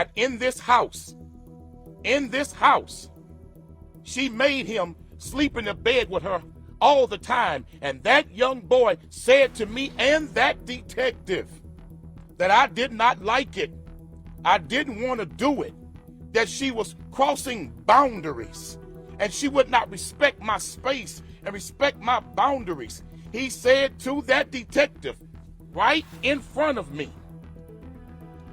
that in this house, she made him sleep in the bed with her all the time. And that young boy said to me and that detective that I did not like it. I didn't want to do it. That she was crossing boundaries and she would not respect my space and respect my boundaries. He said to that detective right in front of me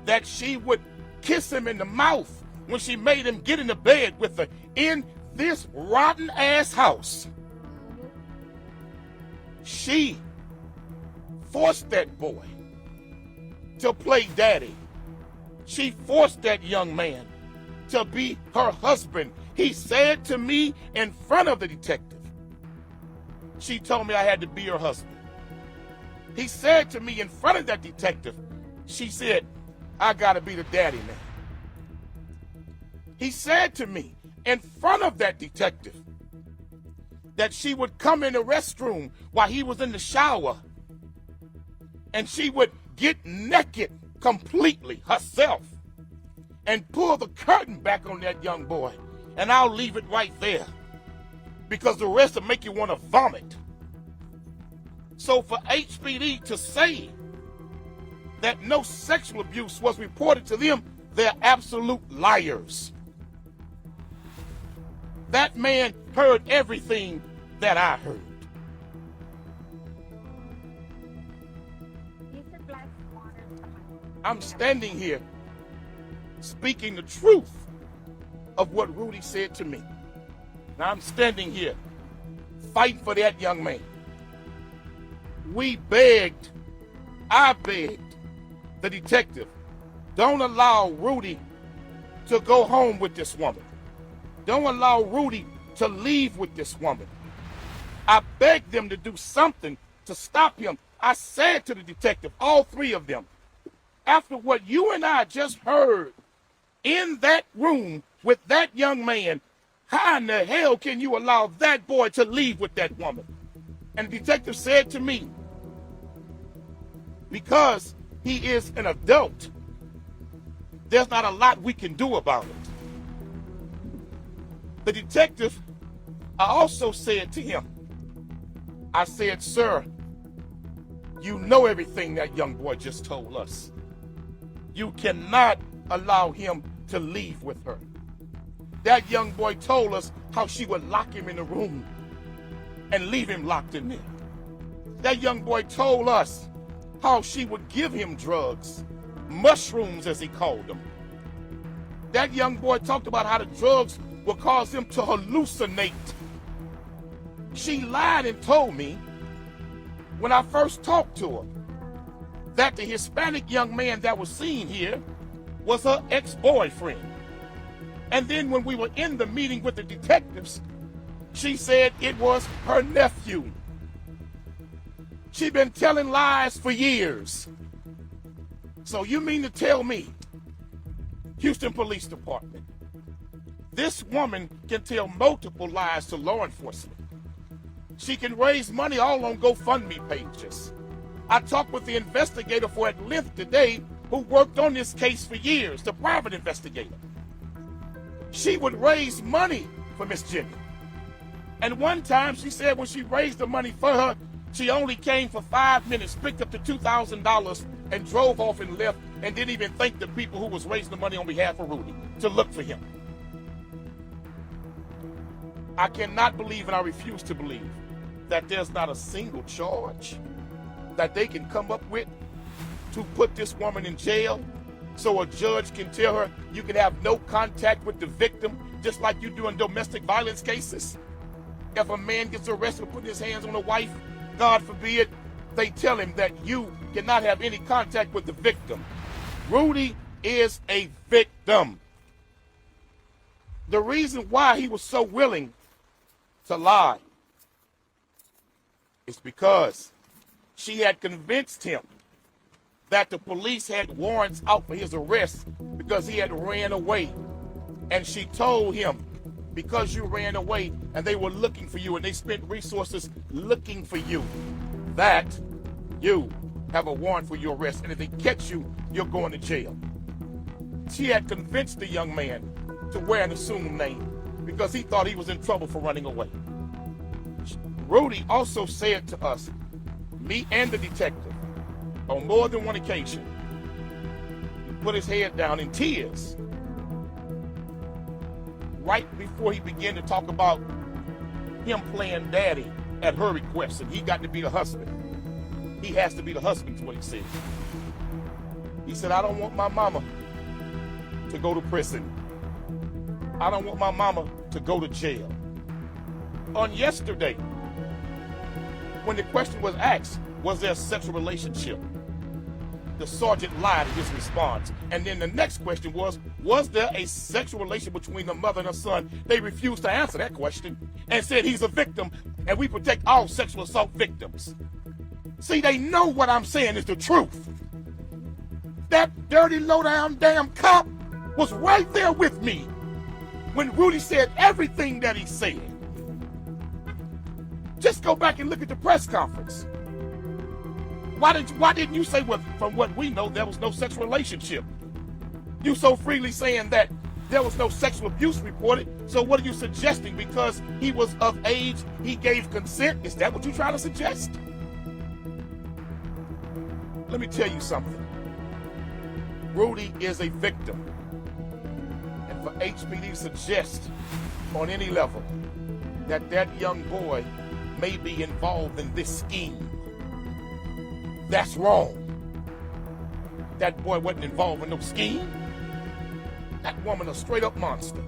that she would kiss him in the mouth when she made him get in the bed with her in this rotten ass house. She forced that boy to play daddy. She forced that young man to be her husband. He said to me in front of the detective, she told me I had to be her husband. He said to me in front of that detective, she said, I gotta be the daddy man. He said to me in front of that detective that she would come in the restroom while he was in the shower and she would get naked completely herself and pull the curtain back on that young boy, and I'll leave it right there because the rest will make you want to vomit. So for HPD to say that no sexual abuse was reported to them, they're absolute liars. That man heard everything that I heard. I'm standing here speaking the truth of what Rudy said to me. Now I'm standing here fighting for that young man. I begged the detective, don't allow Rudy to go home with this woman. Don't allow Rudy to leave with this woman. I begged them to do something to stop him. I said to the detective, all three of them, after what you and I just heard in that room with that young man, how in the hell can you allow that boy to leave with that woman? And the detective said to me, because he is an adult, there's not a lot we can do about it. The detective, I also said to him, I said, sir, you know everything that young boy just told us. You cannot allow him to leave with her. That young boy told us how she would lock him in the room and leave him locked in there. That young boy told us how she would give him drugs, mushrooms as he called them. That young boy talked about how the drugs would cause him to hallucinate. She lied and told me when I first talked to her that the Hispanic young man that was seen here was her ex-boyfriend. And then when we were in the meeting with the detectives, she said it was her nephew. She'd been telling lies for years. So you mean to tell me, Houston Police Department, this woman can tell multiple lies to law enforcement. She can raise money all on GoFundMe pages. I talked with the investigator for at length today who worked on this case for years, the private investigator. She would raise money for Miss Jenny. And one time she said when she raised the money for her, she only came for 5 minutes, picked up the $2,000 and drove off and left and didn't even thank the people who was raising the money on behalf of Rudy to look for him. I cannot believe and I refuse to believe that there's not a single charge that they can come up with to put this woman in jail so a judge can tell her you can have no contact with the victim, just like you do in domestic violence cases. If a man gets arrested for putting his hands on a wife, God forbid, they tell him that you cannot have any contact with the victim. Rudy is a victim. The reason why he was so willing to lie is because she had convinced him that the police had warrants out for his arrest because he had ran away. And she told him, because you ran away and they were looking for you and they spent resources looking for you, that you have a warrant for your arrest. And if they catch you, you're going to jail. She had convinced the young man to wear an assumed name because he thought he was in trouble for running away. Rudy also said to us, me and the detective, on more than one occasion, he put his head down in tears right before he began to talk about him playing daddy at her request, and he got to be the husband. He has to be the husband, is what he said. He said, I don't want my mama to go to prison. I don't want my mama to go to jail. On yesterday, when the question was asked, was there a sexual relationship? The sergeant lied in his response. And then the next question was there a sexual relation between the mother and her son? They refused to answer that question and said he's a victim and we protect all sexual assault victims. See, they know what I'm saying is the truth. That dirty, low-down damn cop was right there with me when Rudy said everything that he said. Just go back and look at the press conference. Why didn't you say, well, from what we know, there was no sexual relationship? You so freely saying that there was no sexual abuse reported, so what are you suggesting? Because he was of age, he gave consent? Is that what you're trying to suggest? Let me tell you something. Rudy is a victim. And for HPD to suggest on any level that that young boy may be involved in this scheme, that's wrong. That boy wasn't involved in no scheme. That woman a straight up monster.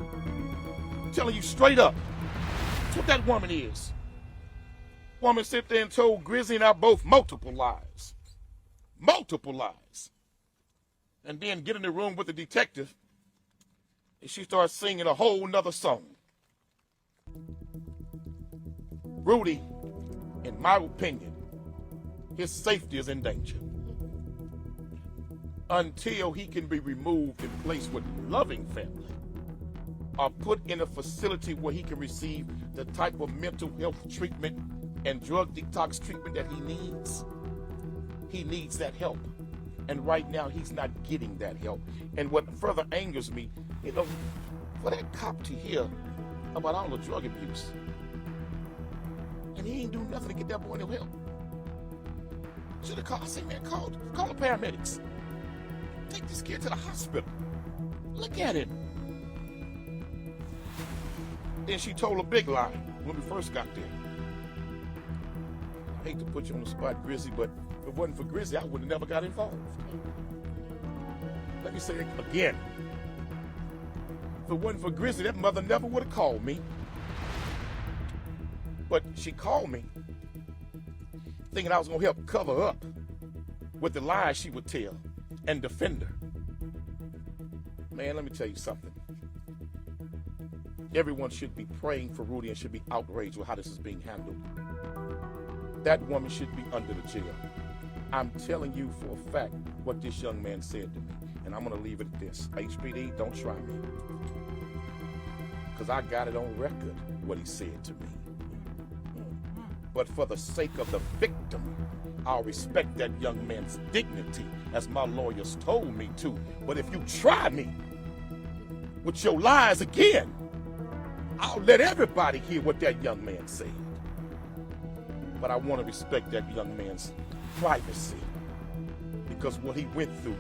I'm telling you straight up. That's what that woman is. Woman sit there and told Grizzy and I both multiple lies. Multiple lies. And then get in the room with the detective and she starts singing a whole nother song. Rudy, in my opinion, his safety is in danger. Until he can be removed and placed with loving family or put in a facility where he can receive the type of mental health treatment and drug detox treatment that he needs. He needs that help. And right now he's not getting that help. And what further angers me, for that cop to hear about all the drug abuse and he ain't do nothing to get that boy no help. Should have called. I say, man, call the paramedics. Take this kid to the hospital. Look at him. Then she told a big lie when we first got there. I hate to put you on the spot, Grizzy, but if it wasn't for Grizzy, I would have never got involved. Let me say it again. If it wasn't for Grizzy, that mother never would have called me. But she called me thinking I was going to help cover up with the lies she would tell and defend her. Man, let me tell you something. Everyone should be praying for Rudy and should be outraged with how this is being handled. That woman should be under the jail. I'm telling you for a fact what this young man said to me. And I'm going to leave it at this. HPD, don't try me. Because I got it on record what he said to me. But for the sake of the victim, I'll respect that young man's dignity, as my lawyers told me to. But if you try me with your lies again, I'll let everybody hear what that young man said. But I want to respect that young man's privacy, because what he went through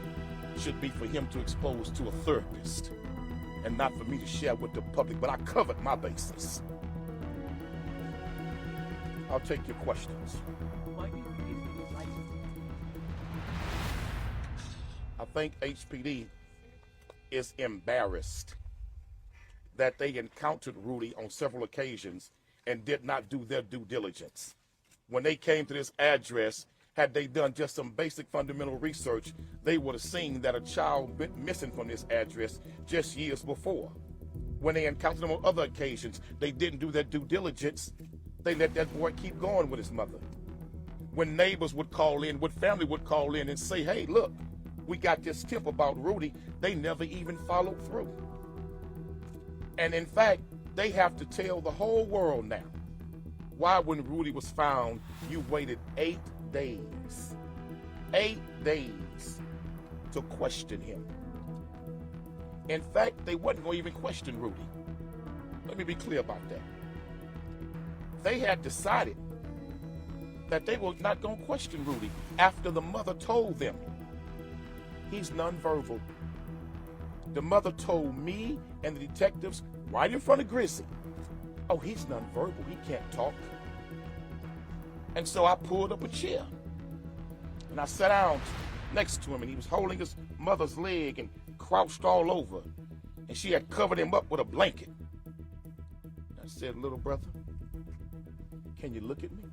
should be for him to expose to a therapist and not for me to share with the public. But I covered my bases. I'll take your questions. I think HPD is embarrassed that they encountered Rudy on several occasions and did not do their due diligence. When they came to this address, had they done just some basic fundamental research, they would have seen that a child went missing from this address just years before. When they encountered him on other occasions, they didn't do their due diligence. They let that boy keep going with his mother. When neighbors would call in, when family would call in and say, hey, look, we got this tip about Rudy, they never even followed through. And in fact, they have to tell the whole world now why when Rudy was found, you waited 8 days. 8 days to question him. In fact, they wasn't going to even question Rudy. Let me be clear about that. They had decided that they were not going to question Rudy after the mother told them he's nonverbal. The mother told me and the detectives right in front of Grizzly, oh, he's nonverbal, he can't talk. And so I pulled up a chair and I sat down next to him, and he was holding his mother's leg and crouched all over, and she had covered him up with a blanket. I said, little brother, can you look at me?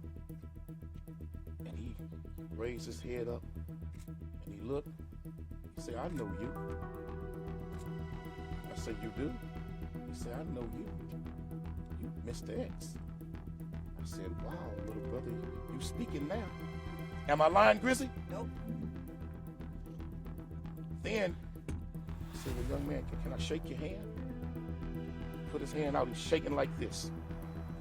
And he raised his head up and he looked. He said, I know you. I said, you do? He said, I know you. You Mr. X. I said, wow, little brother, you speaking now. Am I lying, Grizzly? Nope. Then I said, well, young man, can I shake your hand? Put his hand out, he's shaking like this,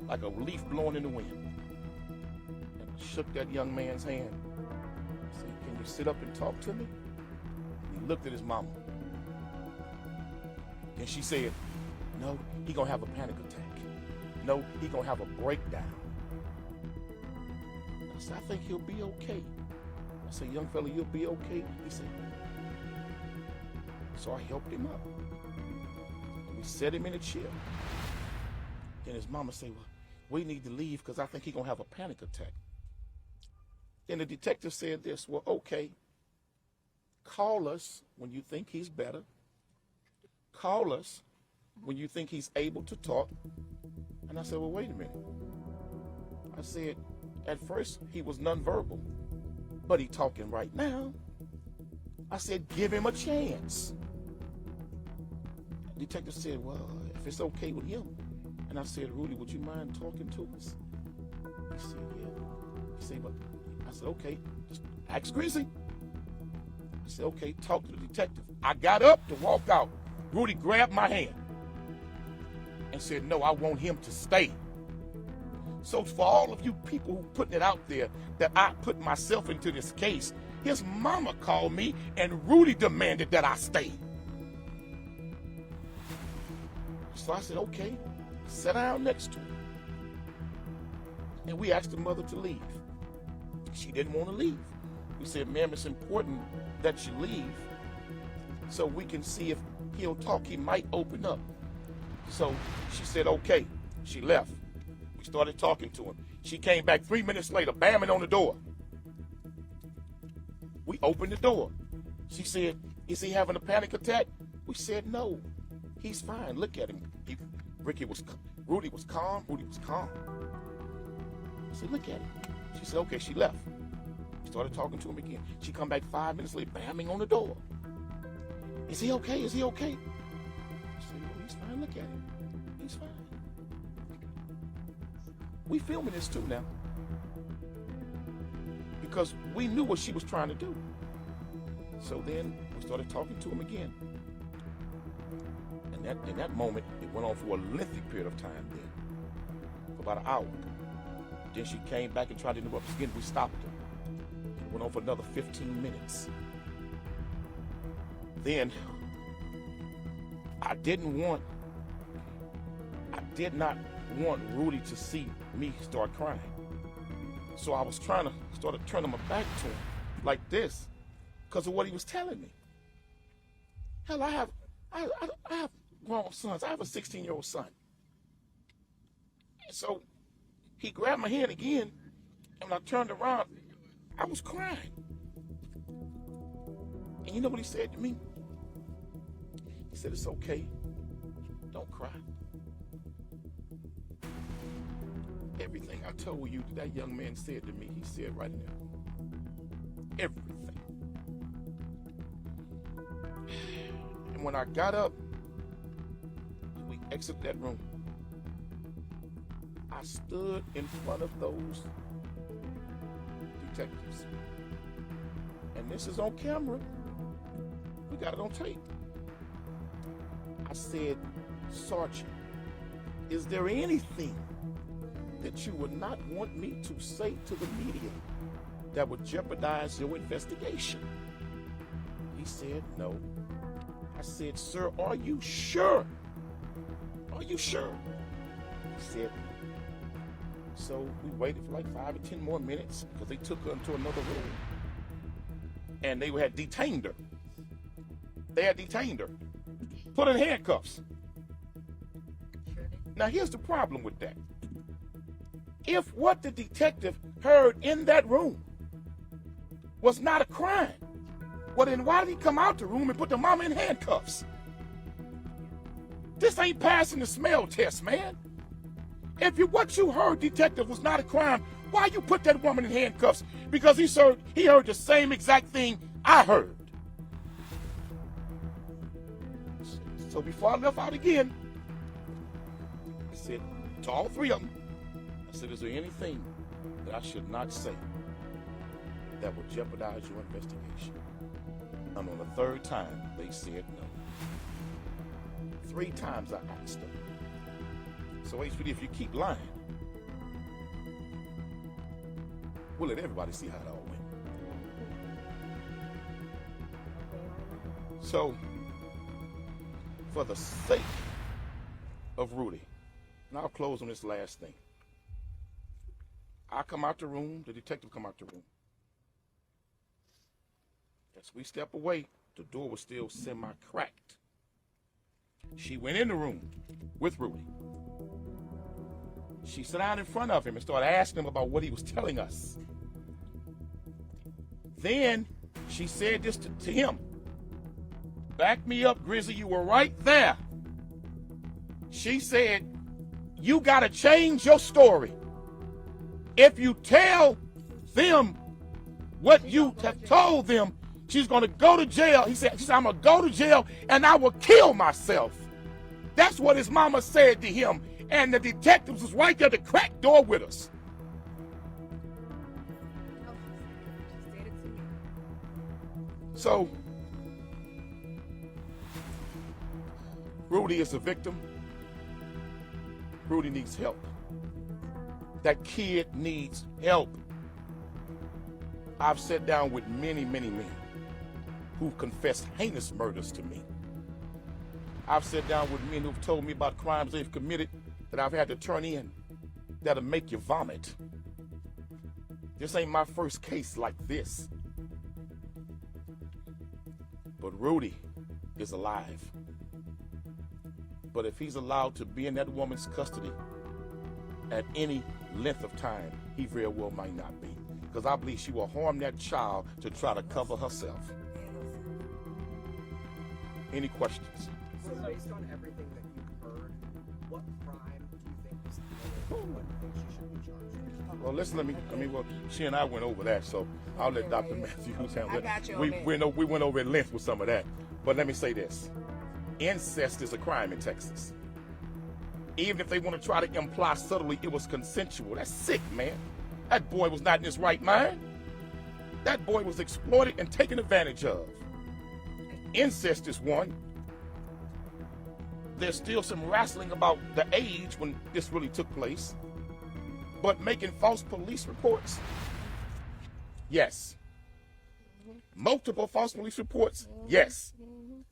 like a leaf blowing in the wind. And I shook that young man's hand. I said, can you sit up and talk to me? And he looked at his mama. Then she said, no, he gonna have a panic attack. No, he gonna have a breakdown. I said, I think he'll be okay. I said, young fella, you'll be okay? He said, so I helped him up. We set him in a chair. Then his mama said, well, we need to leave because I think he's going to have a panic attack. Then the detective said this, well, okay, call us when you think he's better. Call us when you think he's able to talk. And I said, well, wait a minute. I said, at first he was nonverbal, but he's talking right now. I said, give him a chance. The detective said, well, if it's okay with him. And I said, Rudy, would you mind talking to us? He said, yeah. He said, but I said, okay, just ask Grizzly. I said, okay, talk to the detective. I got up to walk out. Rudy grabbed my hand and said, no, I want him to stay. So for all of you people who putting it out there that I put myself into this case, his mama called me and Rudy demanded that I stay. So I said, okay, sat down next to him. And we asked the mother to leave. She didn't want to leave. We said, ma'am, it's important that you leave so we can see if he'll talk. He might open up. So she said, okay. She left. We started talking to him. She came back 3 minutes later, bamming on the door. We opened the door. She said, is he having a panic attack? We said, no, he's fine. Look at him. Rudy was calm. Rudy was calm. I said, look at him. She said, okay. She left. We started talking to him again. She come back 5 minutes later, bamming on the door. Is he okay? Is he okay? I said, well, he's fine. Look at him. He's fine. We filming this too now, because we knew what she was trying to do. So then we started talking to him again. And in that moment, it went on for a lengthy period of time then, for about an hour. Then she came back and tried to interrupt us again. We stopped her. It went on for another 15 minutes. Then I did not want Rudy to see me start crying. So I was trying to start turning my back to him like this because of what he was telling me. Hell, I have grown sons. I have a 16-year-old son. And so he grabbed my hand again, and when I turned around, I was crying. And you know what he said to me? He said, it's okay. Don't cry. Everything I told you that young man said to me, he said right in there. Everything. And when I got up, we exited that room. I stood in front of those detectives. And this is on camera. We got it on tape. I said, Sergeant, is there anything that you would not want me to say to the media that would jeopardize your investigation? He said, no. I said, sir, are you sure? Are you sure? He said, so we waited for like 5 or 10 more minutes because they took her into another room. And they had detained her. They had detained her. Put her in handcuffs. Now here's the problem with that. If what the detective heard in that room was not a crime, well then why did he come out the room and put the mama in handcuffs? This ain't passing the smell test, man. If what you heard, detective, was not a crime, why you put that woman in handcuffs? Because he heard the same exact thing I heard. So before I left out again, I said to all three of them, I said, is there anything that I should not say that would jeopardize your investigation? And on the third time, they said no. 3 times I asked them. So HPD, if you keep lying, we'll let everybody see how it all went. So, for the sake of Rudy, and I'll close on this last thing. I come out the room, the detective come out the room. As we step away, the door was still semi-cracked. She went in the room with Rudy. She sat down in front of him and started asking him about what he was telling us. Then she said this to him. Back me up, Grizzly, you were right there. She said, you gotta change your story. If you tell them what you have told them, she's gonna go to jail. She said, I'm gonna go to jail and I will kill myself. That's what his mama said to him. And the detectives was right there at the crack door with us. So, Rudy is a victim. Rudy needs help. That kid needs help. I've sat down with many, many men who've confessed heinous murders to me. I've sat down with men who've told me about crimes they've committed that I've had to turn in that'll make you vomit. This ain't my first case like this. But Rudy is alive. But if he's allowed to be in that woman's custody at any length of time, he very well might not be. Because I believe she will harm that child to try to cover herself. Any questions? So based on everything that you've heard, what crime do you think was committed? What do you think she should be charged with? Well, listen, well, she and I went over that, so I'll let Dr. Matthews handle it. We went over at length with some of that. But let me say this. Incest is a crime in Texas. Even if they want to try to imply subtly it was consensual, that's sick, man. That boy was not in his right mind. That boy was exploited and taken advantage of. Incest is one. There's still some wrestling about the age when this really took place. But making false police reports, yes. Multiple false police reports, yes.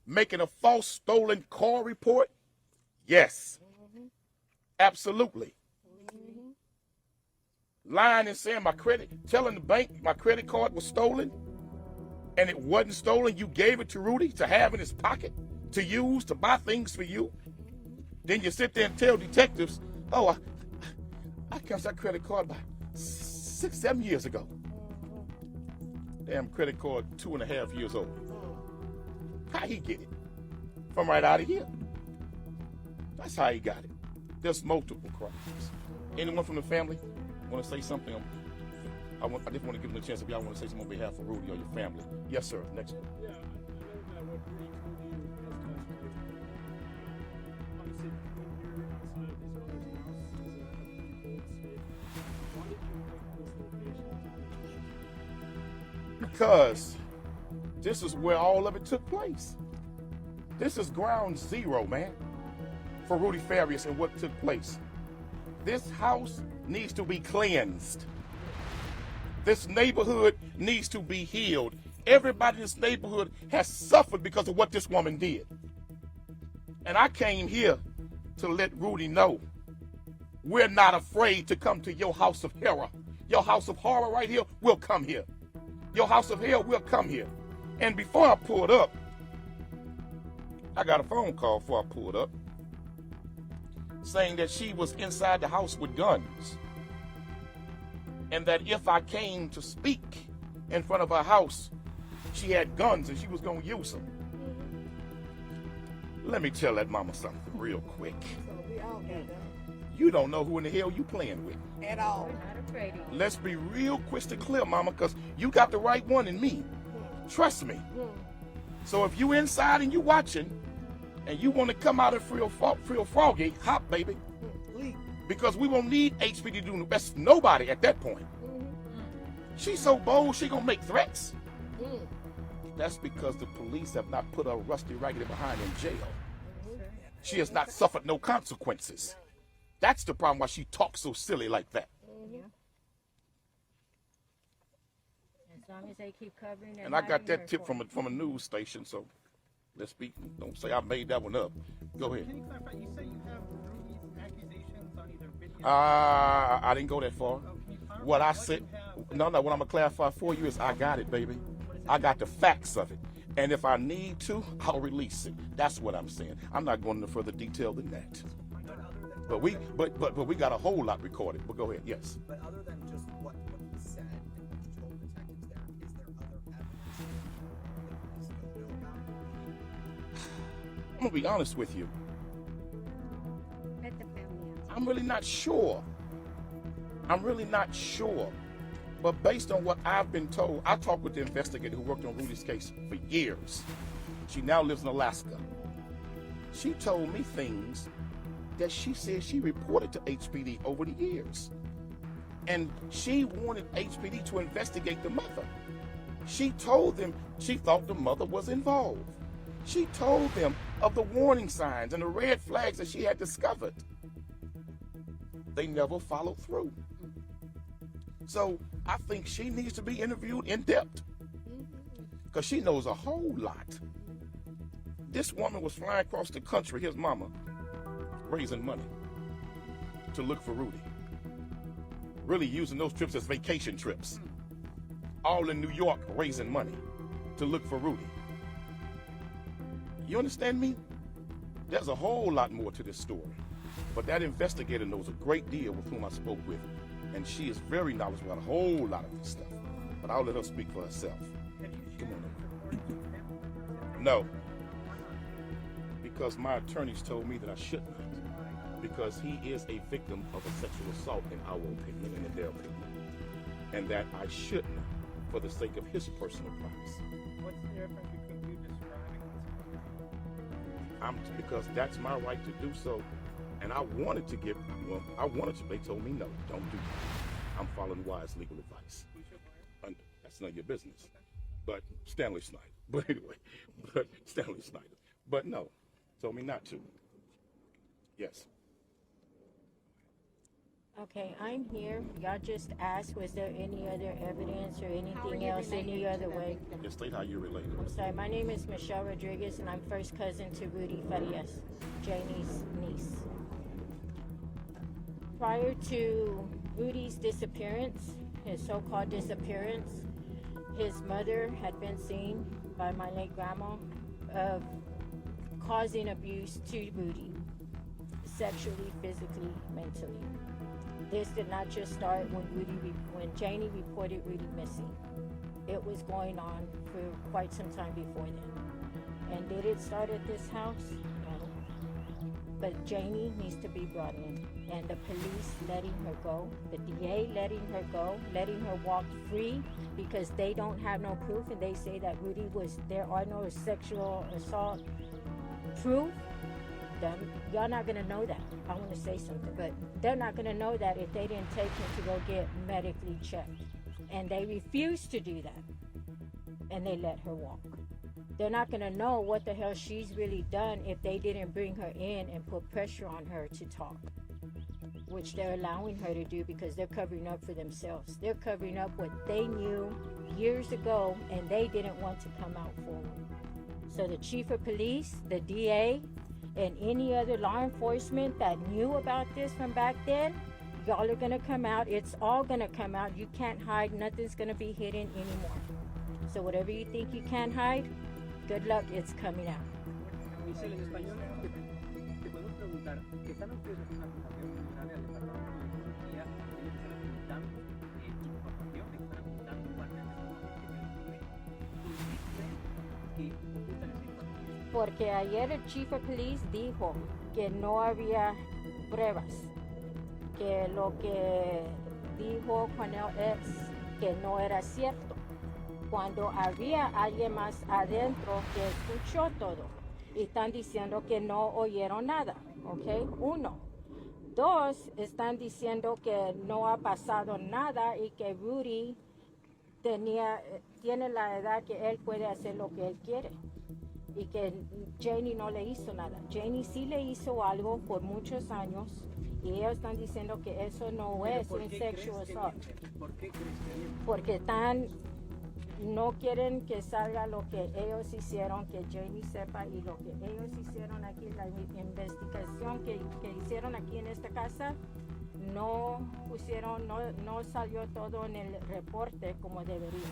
Making a false stolen car report, yes. Absolutely. Lying and saying telling the bank my credit card was stolen, and it wasn't stolen. You gave it to Rudy to have in his pocket, to use, to buy things for you. Then you sit there and tell detectives, oh, I canceled that credit card by 6-7 years ago. Damn credit card 2.5 years old. How he get it? From right out of here. That's how he got it. There's multiple crimes. Anyone from the family want to say something? I just want to give them a chance if y'all want to say something on behalf of Rudy or your family. Yes, sir. Next one. Yeah, I know that what Rudy told you has custody. Obviously, when you're outside of his mother's house is a pretty bold statement. Why did you pick this location? Because this is where all of it took place. This is ground zero, man, for Rudy Farias and what took place. This house needs to be cleansed. This neighborhood needs to be healed. Everybody in this neighborhood has suffered because of what this woman did. And I came here to let Rudy know we're not afraid to come to your house of horror. Your house of horror right here, we'll come here. Your house of hell, we'll come here. And before I pulled up, I got a phone call before I pulled up saying that she was inside the house with guns. And that if I came to speak in front of her house, she had guns and she was going to use them. Let me tell that mama something real quick. So we all got that. You don't know who in the hell you playing with. At all. Not afraid of you. Let's be real crystal clear, mama, because you got the right one in me. Trust me. So if you inside and you watching, and you want to come out of real froggy, hop, baby. Leap. Because we won't need HPD to do the best. Nobody at that point. She's so bold, she gonna make threats. That's because the police have not put a rusty raggedy behind in jail. She has not suffered no consequences. That's the problem why she talks so silly like that. As long as they keep covering And I got that tip from a news station, so let's be, don't say I made that one up. Go ahead. Can you clarify? You say you have Rudy's accusations on either video. I didn't go that far. Can you clarify What I what said, you have? no, what I'm gonna clarify for you is I got it, baby. I got the facts of it. And if I need to, I'll release it. That's what I'm saying. I'm not going into further detail than that. But we got a whole lot recorded. But go ahead, yes. But other than just what he said and what you told detectives there, is there other evidence that you still know about? I'm gonna be honest with you. Let the family answer. I'm really not sure. But based on what I've been told, I talked with the investigator who worked on Rudy's case for years. She now lives in Alaska. She told me things that she said she reported to HPD over the years. And she wanted HPD to investigate the mother. She told them she thought the mother was involved. She told them of the warning signs and the red flags that she had discovered. They never followed through. So I think she needs to be interviewed in depth because she knows a whole lot. This woman was flying across the country, his mama, raising money to look for Rudy. Really using those trips as vacation trips. All in New York raising money to look for Rudy. You understand me? There's a whole lot more to this story. But that investigator knows a great deal with whom I spoke with. And she is very knowledgeable about a whole lot of this stuff. But I'll let her speak for herself. Have you Come shared on. this report with family members? No. Because my attorneys told me that I should not. Because he is a victim of a sexual assault in our opinion and in their opinion. And that I should not for the sake of his personal privacy. What's the difference between you describing what's Because that's my right to do so. And I wanted to, they told me no, don't do that. I'm following wise legal advice. And that's none of your business. But Stanley Snyder. But anyway, Stanley Snyder. But no, told me not to. Yes. Okay, I'm here. Y'all just asked, was there any other evidence or anything else, any other way? Just state how you related. I'm sorry, my name is Michelle Rodriguez, and I'm first cousin to Rudy Farias, Janie's niece. Prior to Rudy's disappearance, his so-called disappearance, his mother had been seen by my late grandma of causing abuse to Rudy, sexually, physically, mentally. This did not just start when Janie reported Rudy missing. It was going on for quite some time before then. And did it start at this house? No. But Janie needs to be brought in. And the police letting her go, the DA letting her go, letting her walk free because they don't have no proof and they say that Rudy there are no sexual assault proof. Y'all not gonna know that. I want to say something, but they're not gonna know that if they didn't take him to go get medically checked. And they refused to do that. And they let her walk. They're not gonna know what the hell she's really done if they didn't bring her in and put pressure on her to talk. which they're allowing her to do because they're covering up for themselves. They're covering up what they knew years ago and they didn't want to come out forward. So the chief of police, the DA, and any other law enforcement that knew about this from back then, y'all are gonna come out. It's all gonna come out. You can't hide. Nothing's gonna be hidden anymore. So whatever you think you can't hide, good luck, it's coming out. Michelle, en español, te podemos preguntar, ¿están ustedes haciendo una acusación grave al departamento de policía? ¿Ellos están ocultando información? ¿Están ocultando parte de esa información que ocultan esa información? Porque ayer el chief of police dijo que no había pruebas, que lo que dijo Quanell es que no era cierto, cuando había alguien más adentro que escuchó todo y están diciendo que no oyeron nada, ¿ok? 1. 2, están diciendo que no ha pasado nada y que Rudy tiene la edad que él puede hacer lo que él quiere y que Janie no le hizo nada. Janie sí le hizo algo por muchos años y ellos están diciendo que eso no es un sexual assault. ¿Por qué crees que mienten? Porque no quieren que salga lo que ellos hicieron, que Jamie sepa, y lo que ellos hicieron aquí, la investigación que hicieron aquí en esta casa, no salió todo en el reporte como debería.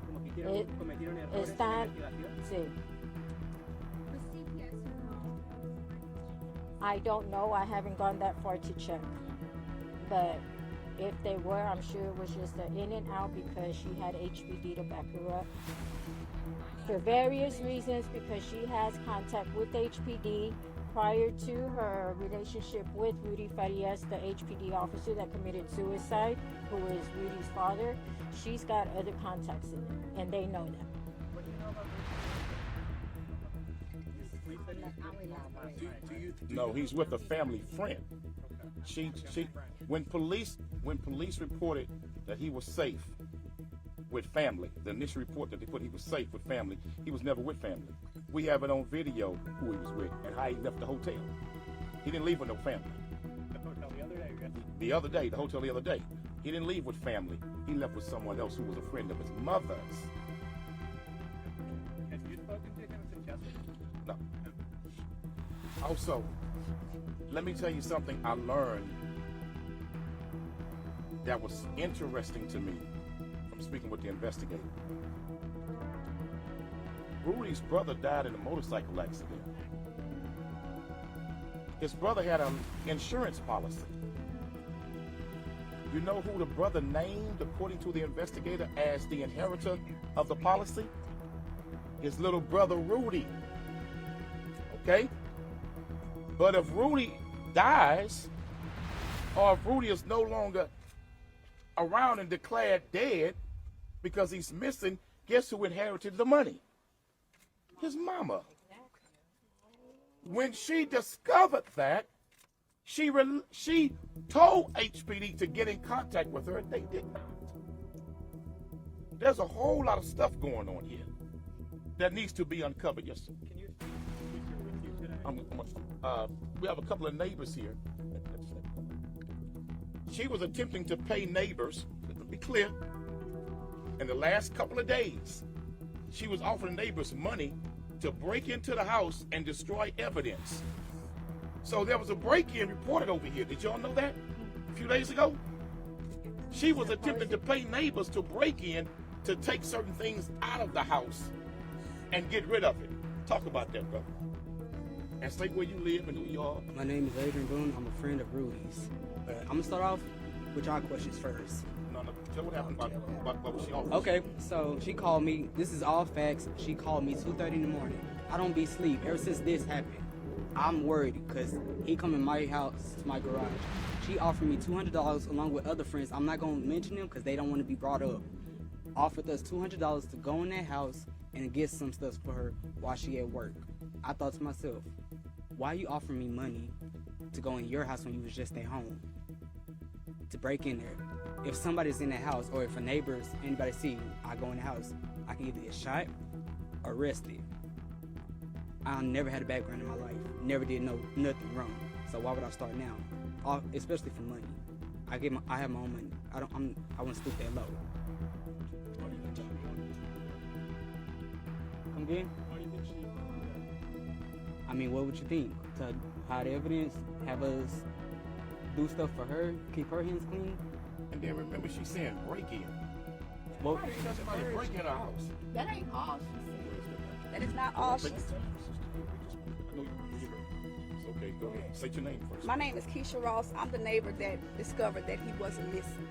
Como que cometieron errores Están, en la investigación. sí. I don't know, I haven't gone that far to check, but if they were, I'm sure it was just an in and out because she had HPD to back her up. For various reasons, because she has contact with HPD prior to her relationship with Rudy Farias, the HPD officer that committed suicide, who is Rudy's father. She's got other contacts in it, and they know that. What do you know about No, he's with a family friend. When police reported that he was safe with family, the initial report that they put he was safe with family, he was never with family. We have it on video who he was with and how he left the hotel. He didn't leave with no family. the hotel the other day, right? The hotel the other day, he didn't leave with family. He left with someone else who was a friend of his mother's. Have you spoken to him since yesterday? No. Also, let me tell you something I learned that was interesting to me from speaking with the investigator. Rudy's brother died in a motorcycle accident. His brother had an insurance policy. You know who the brother named, according to the investigator, as the inheritor of the policy? His little brother Rudy. Okay? But if Rudy dies, or if Rudy is no longer around and declared dead because he's missing, guess who inherited the money? His mama. When she discovered that, she told HPD to get in contact with her, and they did not. There's a whole lot of stuff going on here that needs to be uncovered. Yes, sir. Can you with you today? We have a couple of neighbors here. She was attempting to pay neighbors, to be clear, in the last couple of days. She was offering neighbors money to break into the house and destroy evidence. So there was a break-in reported over here. Did y'all know that a few days ago? She was attempting to pay neighbors to break in to take certain things out of the house and get rid of it. Talk about that, brother. And say where you live and who you are. My name is Adrian Boone. I'm a friend of Rudy's. I'm gonna start off with y'all questions first. No. Tell what happened about what was she offering? Okay, so she called me. This is all facts. She called me 2:30 in the morning. I don't be asleep. Ever since this happened, I'm worried because he come in my house, to my garage. She offered me $200 along with other friends. I'm not gonna mention them because they don't want to be brought up. Offered us $200 to go in that house and get some stuff for her while she at work. I thought to myself, why you offering me money to go in your house when you was just at home? To break in there. If somebody's in the house or if a neighbor's, anybody see you, I go in the house, I can either get shot or arrested. I never had a background in my life. Never did nothing wrong. So why would I start now? especially for money. I have my own money. I wouldn't stoop that low. Come again? Why do you think she did that? I mean, what would you think? To hide evidence, have us do stuff for her, keep her hands clean? And then remember, she's saying break in. Well, She got somebody break in her house. That ain't all she said. That is not all she said. I know you heard. It's okay. Go ahead. Say your name first. My name is Keisha Ross. I'm the neighbor that discovered that he wasn't missing.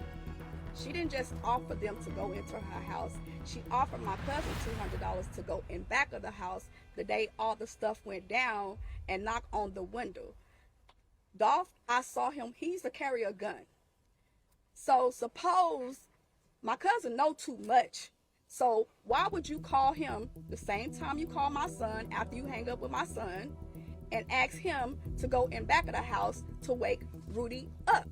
She didn't just offer them to go into her house. She offered my cousin $200 to go in back of the house the day all the stuff went down and knock on the window. Dolph, I saw him. He used to carry a gun. So suppose my cousin know too much. So why would you call him the same time you call my son after you hang up with my son and ask him to go in back of the house to wake Rudy up?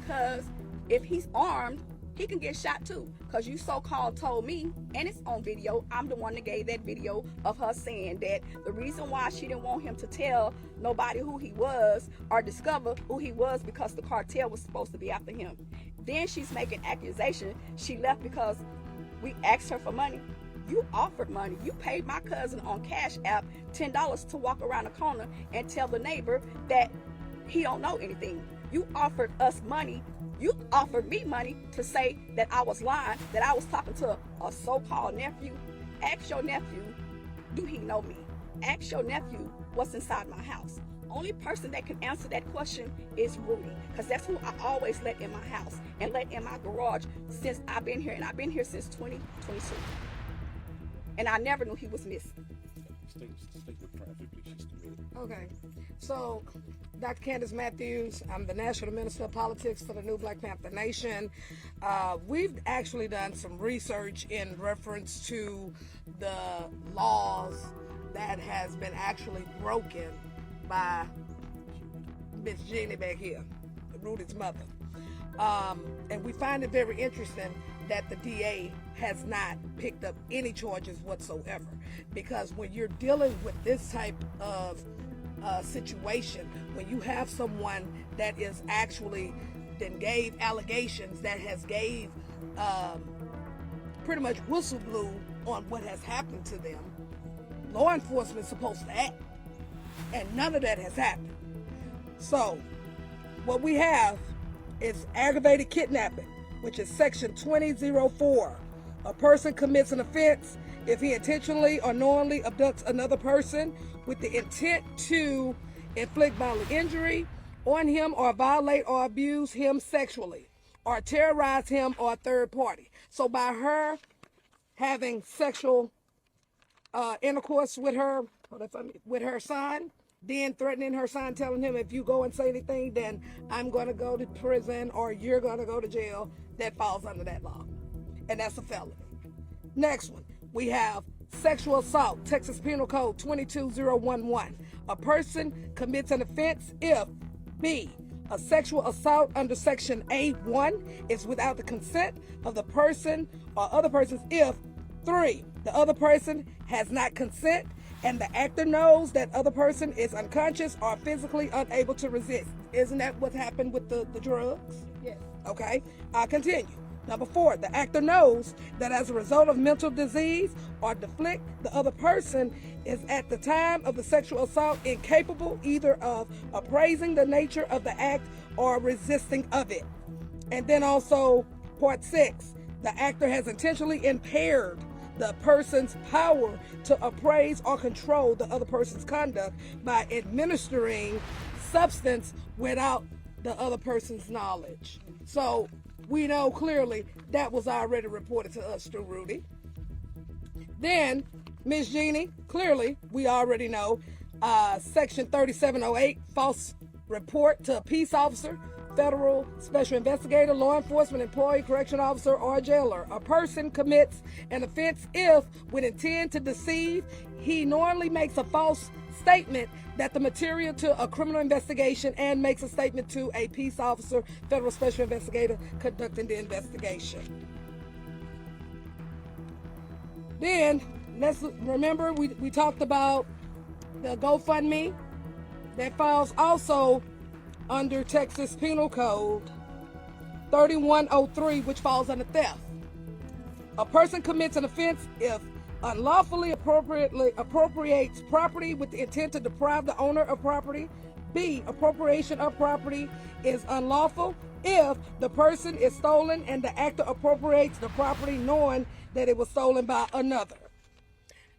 Because if he's armed, he can get shot too. Because you so-called told me, and it's on video, I'm the one that gave that video of her saying that the reason why she didn't want him to tell nobody who he was or discover who he was because the cartel was supposed to be after him. Then she's making accusation she left because we asked her for money. You offered money. You paid my cousin on CashApp $10 to walk around the corner and tell the neighbor that he don't know anything. You offered us money. You offered me money to say that I was lying, that I was talking to a so-called nephew. Ask your nephew, do he know me? Ask your nephew what's inside my house. Only person that can answer that question is Rudy, because that's who I always let in my house and let in my garage since I've been here, and I've been here since 2022. And I never knew he was missing. State the crime she's committed. Okay, so Dr. Candace Matthews, I'm the National Minister of Politics for the New Black Panther Nation. We've actually done some research in reference to the laws that has been actually broken by Miss Jeannie back here, Rudy's mother. And we find it very interesting that the DA has not picked up any charges whatsoever, because when you're dealing with this type of situation, when you have someone that is actually then gave allegations that has gave pretty much whistle blew on what has happened to them, law enforcement is supposed to act, and none of that has happened. So what we have is aggravated kidnapping, which is section 2004. A person commits an offense if he intentionally or knowingly abducts another person with the intent to inflict bodily injury on him or violate or abuse him sexually or terrorize him or a third party. So by her having sexual intercourse with her son, then threatening her son, telling him, if you go and say anything, then I'm going to go to prison or you're going to go to jail, that falls under that law. And that's a felony. Next one, we have sexual assault, Texas Penal Code 22011. A person commits an offense if B, a sexual assault under section A1 is without the consent of the person or other persons if 3, the other person has not consent and the actor knows that other person is unconscious or physically unable to resist. Isn't that what happened with the drugs? Yes. Okay, I'll continue. Number 4, the actor knows that as a result of mental disease or deflict, the other person is at the time of the sexual assault incapable either of appraising the nature of the act or resisting of it. And then also part 6, the actor has intentionally impaired the person's power to appraise or control the other person's conduct by administering substance without the other person's knowledge. So we know clearly that was already reported to us through Rudy. Then Miss Jeannie, clearly we already know section 3708, false report to a peace officer, federal special investigator, law enforcement employee, correction officer, or jailer. A person commits an offense if, with intent to deceive, he knowingly makes a false statement that the material to a criminal investigation and makes a statement to a peace officer, federal special investigator conducting the investigation. Then let's remember we talked about the GoFundMe that falls also under Texas Penal Code 3103, which falls under theft. A person commits an offense if unlawfully appropriates property with the intent to deprive the owner of property. B, appropriation of property is unlawful if the person is stolen and the actor appropriates the property knowing that it was stolen by another.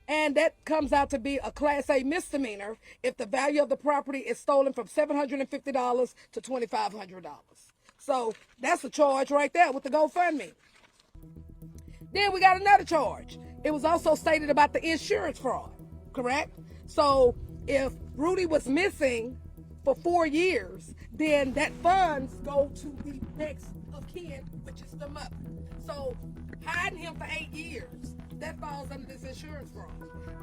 And that comes out to be a Class A misdemeanor if the value of the property is stolen from $750 to $2,500. So that's a charge right there with the GoFundMe. Then we got another charge. It was also stated about the insurance fraud, correct? So if Rudy was missing for 4 years, then that funds go to the next of kin, which is the mother. So hiding him for 8 years, that falls under this insurance fraud.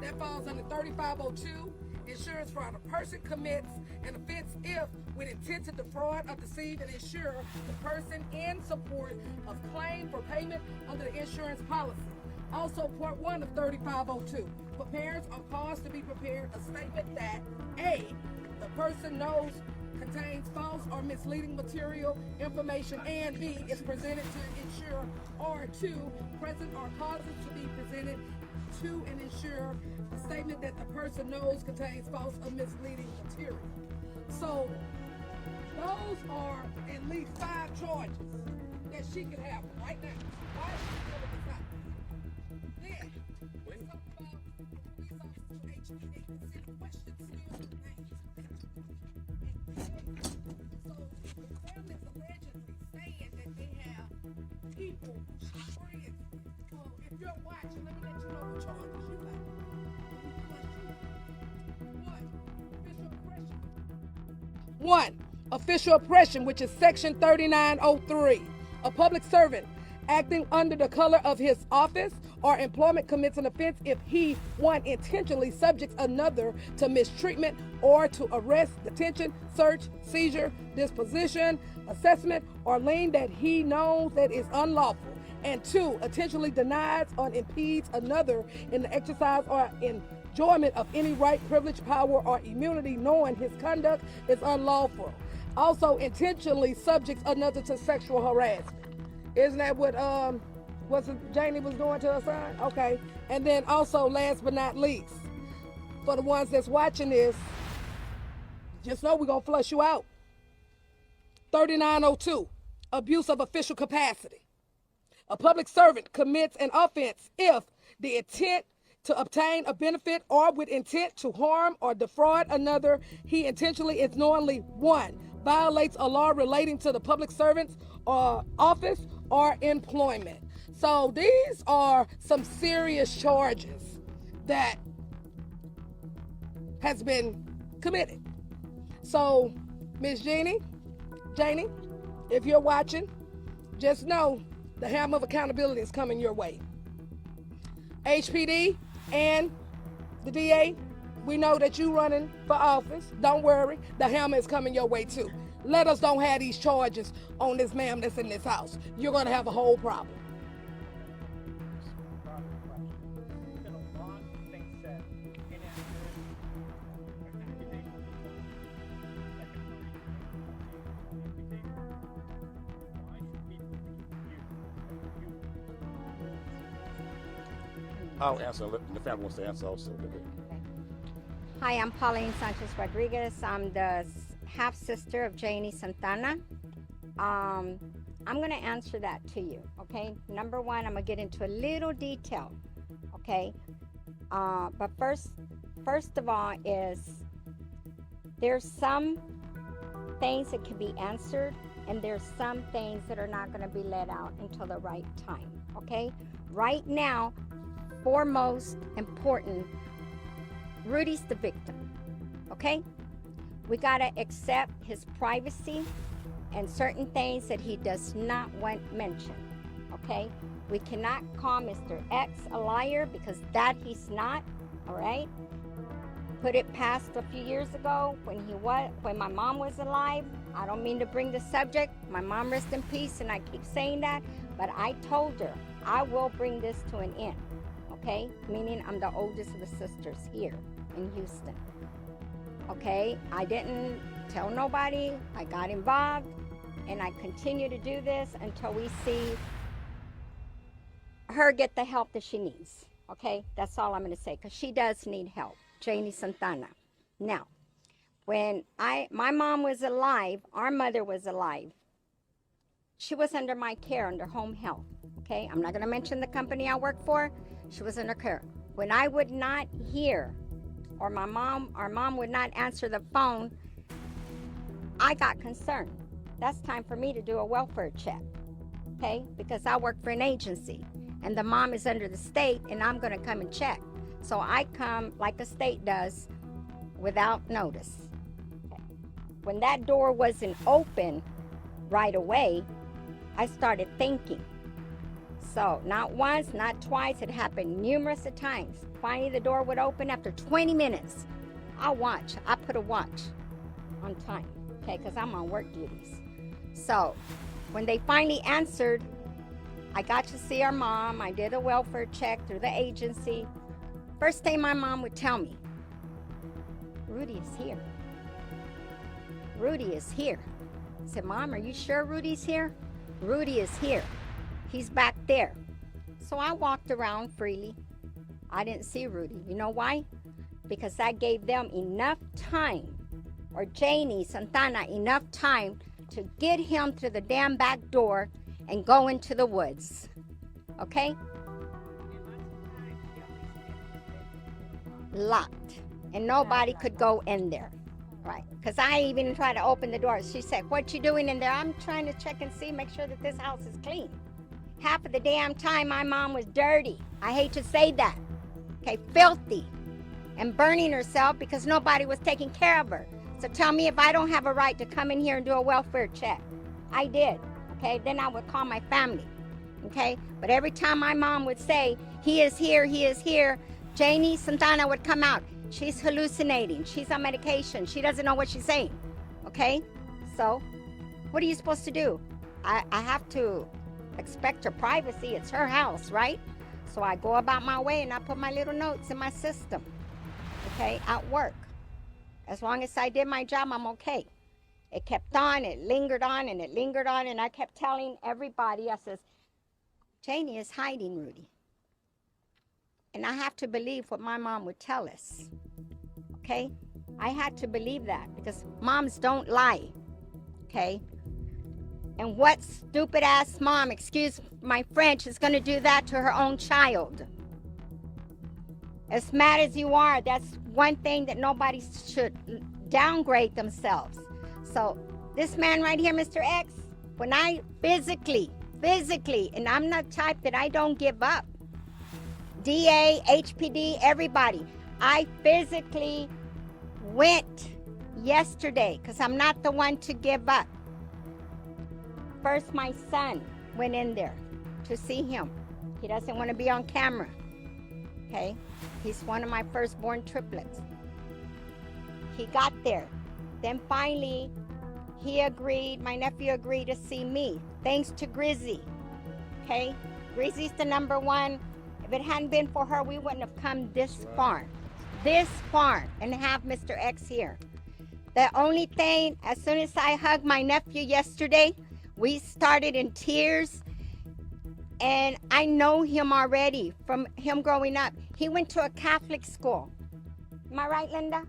That falls under 3502, insurance fraud. A person commits an offense if, with intent to defraud or deceive and insure the person in support of claim for payment under the insurance policy. Also, part 1 of 3502, prepares or cause to be prepared a statement that A, the person knows contains false or misleading material, information, and B, is presented to insure, or 2, present or causes to be presented to an insurer a statement that the person knows contains false or misleading material. So those are at least 5 charges that she could have right now. Why is she doing this now? Then let's talk about police officers HPD. Consider questions still remains. So the family's allegedly saying that they have people friends. So if you're watching, let me let you know what charges you have. One, official oppression, which is section 3903. A public servant acting under the color of his office or employment commits an offense if he, 1, intentionally subjects another to mistreatment or to arrest, detention, search, seizure, disposition, assessment, or lien that he knows that is unlawful. And 2, intentionally denies or impedes another in the exercise or enjoyment of any right, privilege, power, or immunity, knowing his conduct is unlawful. Also, intentionally subjects another to sexual harassment. Isn't that what Janie was doing to her son? Okay. And then also, last but not least, for the ones that's watching this, just know we're gonna flush you out. 3902, abuse of official capacity. A public servant commits an offense if the intent to obtain a benefit or with intent to harm or defraud another, he intentionally is knowingly 1, violates a law relating to the public servant's office or employment. So these are some serious charges that has been committed. So, Miss Janie, if you're watching, just know the hammer of accountability is coming your way. HPD and the DA, we know that you running for office. Don't worry, the hammer is coming your way too. Let us don't have these charges on this ma'am that's in this house. You're gonna have a whole problem. There's been a lot of things said in I'll answer. The family wants to answer also. Hi, I'm Pauline Sanchez Rodriguez. I'm the half-sister of Janie Santana. I'm going to answer that to you, okay? Number one, I'm going to get into a little detail, okay? But first of all is there's some things that can be answered, and there's some things that are not going to be let out until the right time, okay? Right now, foremost important, Rudy's the victim, okay? We gotta accept his privacy and certain things that he does not want mentioned, okay? We cannot call Mr. X a liar because that he's not, all right? Put it past a few years ago when my mom was alive. I don't mean to bring the subject. My mom rest in peace, and I keep saying that, but I told her I will bring this to an end. Okay, meaning I'm the oldest of the sisters here in Houston. Okay, I didn't tell nobody. I got involved, and I continue to do this until we see her get the help that she needs. Okay, that's all I'm going to say, because she does need help. Janie Santana. Now, when my mom was alive, our mother was alive, she was under my care, under home health. Okay, I'm not going to mention the company I work for. She was under care. When I would not hear, or our mom would not answer the phone, I got concerned. That's time for me to do a welfare check. Okay, because I work for an agency, and the mom is under the state, and I'm going to come and check. So I come like the state does, without notice. When that door wasn't open right away, I started thinking. So not once, not twice, it happened numerous of times. Finally, the door would open after 20 minutes. I put a watch on time, okay, because I'm on work duties. So when they finally answered, I got to see our mom. I did a welfare check through the agency. First thing my mom would tell me, Rudy is here. Rudy is here. I said, Mom, are you sure Rudy's here? Rudy is here. He's back there. So I walked around freely. I didn't see Rudy. You know why? Because that gave them enough time, or Janie Santana enough time, to get him through the damn back door and go into the woods. Okay? Locked. And nobody could go in there. Right. Because I even tried to open the door. She said, what you doing in there? I'm trying to check and see, make sure that this house is clean. Half of the damn time my mom was dirty. I hate to say that. Okay, filthy. And burning herself because nobody was taking care of her. So tell me if I don't have a right to come in here and do a welfare check. I did. Okay, then I would call my family. Okay, but every time my mom would say, he is here, Janie Santana would come out. She's hallucinating. She's on medication. She doesn't know what she's saying. Okay? So, what are you supposed to do? I have to expect her privacy. It's her house, right? So I go about my way and I put my little notes in my system. Okay? At work. As long as I did my job, I'm okay. It kept on. It lingered on and it lingered on. And I kept telling everybody, I says, Janie is hiding Rudy. And I have to believe what my mom would tell us. Okay? I had to believe that because moms don't lie. Okay? And what stupid ass mom, excuse my French, is going to do that to her own child? As mad as you are, that's one thing that nobody should downgrade themselves. So this man right here, Mr. X, when I physically, and I'm the type that I don't give up. DA, HPD, everybody. I physically went yesterday because I'm not the one to give up. First, my son went in there to see him. He doesn't want to be on camera. Okay? He's one of my firstborn triplets. He got there. Then finally, my nephew agreed to see me. Thanks to Grizzy. Okay? Grizzy's the number one. If it hadn't been for her, we wouldn't have come this far, and have Mr. X here. The only thing, as soon as I hugged my nephew yesterday, we started in tears, and I know him already from him growing up. He went to a Catholic school. Am I right, Linda?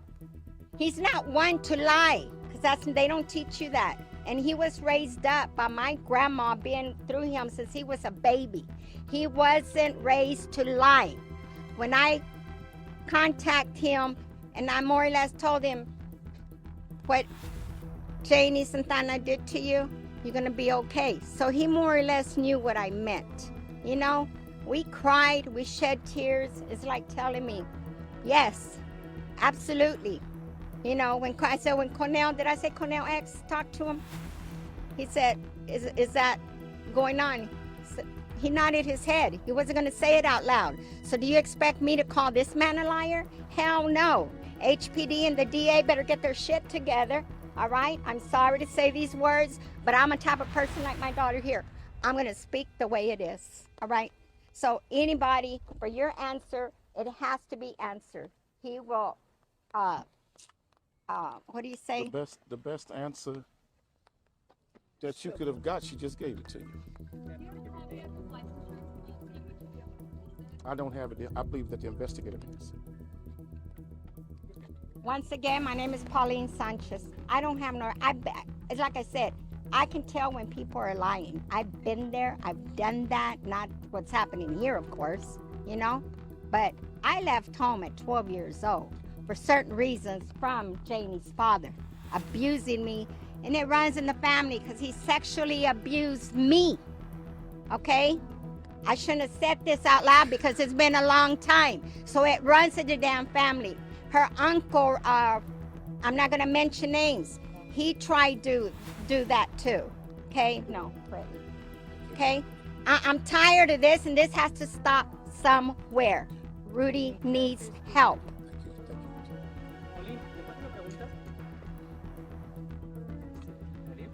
He's not one to lie, because they don't teach you that. And he was raised up by my grandma being through him since he was a baby. He wasn't raised to lie. When I contact him and I more or less told him what Janie Santana did to you, you're going to be okay. So he more or less knew what I meant. You know, we cried, we shed tears. It's like telling me, yes, absolutely. You know, when Quanell, did I say Quanell X talked to him? He said, is that going on? He nodded his head. He wasn't going to say it out loud. So do you expect me to call this man a liar? Hell no. HPD and the DA better get their shit together. All right? I'm sorry to say these words, but I'm a type of person like my daughter here. I'm going to speak the way it is. All right? So anybody, for your answer, it has to be answered. He will what do you say? The best answer that you could have got, she just gave it to you. I don't have it. I believe that the investigator has. Once again, my name is Pauline Sanchez. I don't have no, it's like I said, I can tell when people are lying. I've been there, I've done that, not what's happening here, of course, you know? But I left home at 12 years old for certain reasons from Janie's father, abusing me, and it runs in the family because he sexually abused me, okay? I shouldn't have said this out loud because it's been a long time. So it runs in the damn family. Her uncle, I'm not going to mention names, he tried to do that too. Okay? No, okay? I'm tired of this, and this has to stop somewhere. Rudy needs help. Oli, ¿te puedo hacer una pregunta? Kari?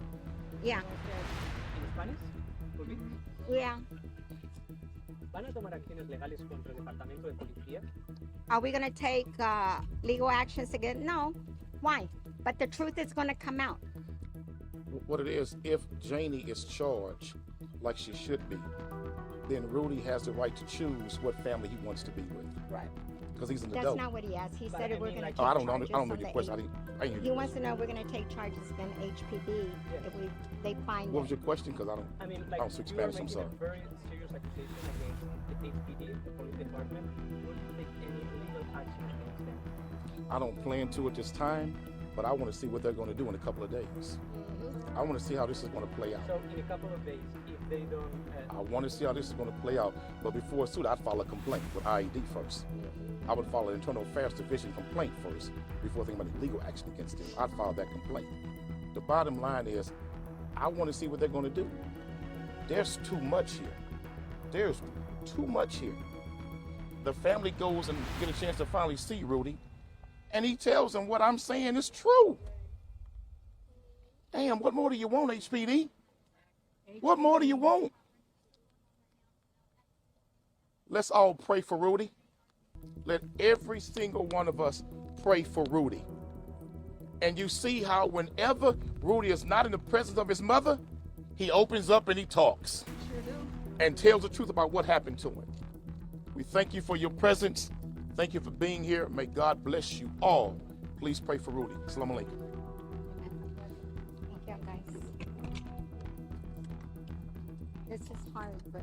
Yeah, ¿En Spanish? Ruby? yeah. ¿Van a tomar acciones legales contra el departamento de policía? Are we going to take legal actions again? No. Why? But the truth is going to come out. What it is, if Janie is charged like she should be, then Rudy has the right to choose what family he wants to be with. Right. Because he's an That's adult. not what he asked. He But said I we're mean, going to like- take Oh, I don't charges know from your the question. I H- didn't hear He your wants to question. know we're going to take charges from HPD if they find What was it. your question? Because I don't. I mean, I like, don't speak you are Spanish, I'm making sorry. a very serious accusation against the HPD, the police department. Will you take any legal action against them? I don't plan to at this time, but I want to see what they're going to do in a couple of days. I want to see how this is going to play out. So, in a couple of days, if they don't... I want to see how this is going to play out. But before suit, I'd file a complaint with IED first. I would file an Internal Affairs Division complaint first before thinking about legal action against them. I'd file that complaint. The bottom line is, I want to see what they're going to do. There's too much here. There's too much here. The family goes and get a chance to finally see Rudy, and he tells them what I'm saying is true. Damn, what more do you want, HPD? What more do you want? Let's all pray for Rudy. Let every single one of us pray for Rudy. And you see how whenever Rudy is not in the presence of his mother, he opens up and he talks and tells the truth about what happened to him. We thank you for your presence. Thank you for being here. May God bless you all. Please pray for Rudy. Assalamu alaikum. Thank you, guys. This is hard, but